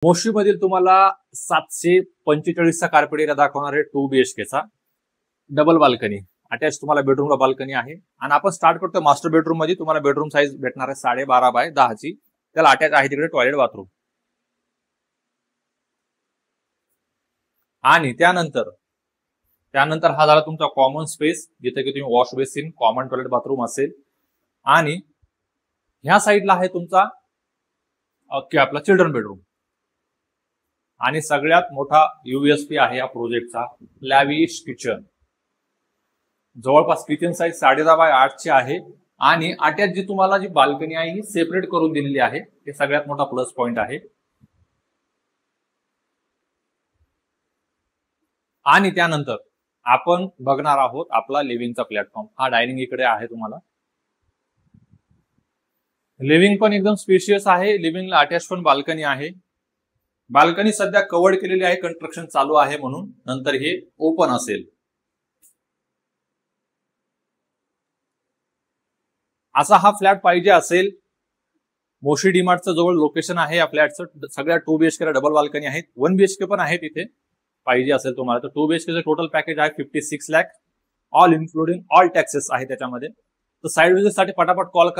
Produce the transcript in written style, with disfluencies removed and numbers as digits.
मोशी मधील तुम्हाला 745चा carpet area दाखवणार आहे 2 BHK चा डबल बाल्कनी अटॅच तुम्हाला बेडरूमला बाल्कनी आहे. आणि आपण स्टार्ट करतो मास्टर बेडरूम मध्ये. तुम्हाला बेडरूम साईज भेटणार आहे 12.5 बाय 10 ची. त्याला अटॅच आहे तिकडे टॉयलेट बाथरूम. आणि त्यानंतर हा झाला तुमचा कॉमन स्पेस जिथे की तुम्ही wash basin common toilet bathroom असेल. आणि ह्या साईडला आहे तुमचा आपला चिल्ड्रन बेडरूम. आणि सगळ्यात मोठा USP आहे या प्रोजेक्टचा लॅविश किचन. जवळपास किचन साईज 10.5 बाय 8 ची आहे. आणि अटॅच जी तुम्हाला जी बाल्कनी आहे ही सेपरेट करून दिलेली आहे. हे सगळ्यात मोठा प्लस पॉइंट आहे. आणि त्यानंतर आपण बघणार आहोत आपला लिव्हिंगचा प्लॅटफॉर्म. हा डायनिंग इकडे आहे. तुम्हाला लिव्हिंग पण एकदम स्पेशियस आहे. लिव्हिंगला अटॅच पण बाल्कनी आहे. बाल्कनी सध्या कव्हर्ड केलेली आहे, कंस्ट्रक्शन चालू आहे म्हणून. नंतर हे ओपन असेल. असा हा फ्लॅट पाहिजे असेल, मोशी डीमार्टचं जवळ लोकेशन आहे या फ्लॅटचं. सगळ्या 2 BHK ला डबल बाल्कनी आहेत. 1 BHK पण आहे तिथे पाहिजे असेल तुम्हाला तर. 2 BHK चं टोटल पॅकेज आहे 56 lakh, all including all taxes आहे त्याच्यामध्ये. तर साईड विजिट साठी पटापट कॉल करा.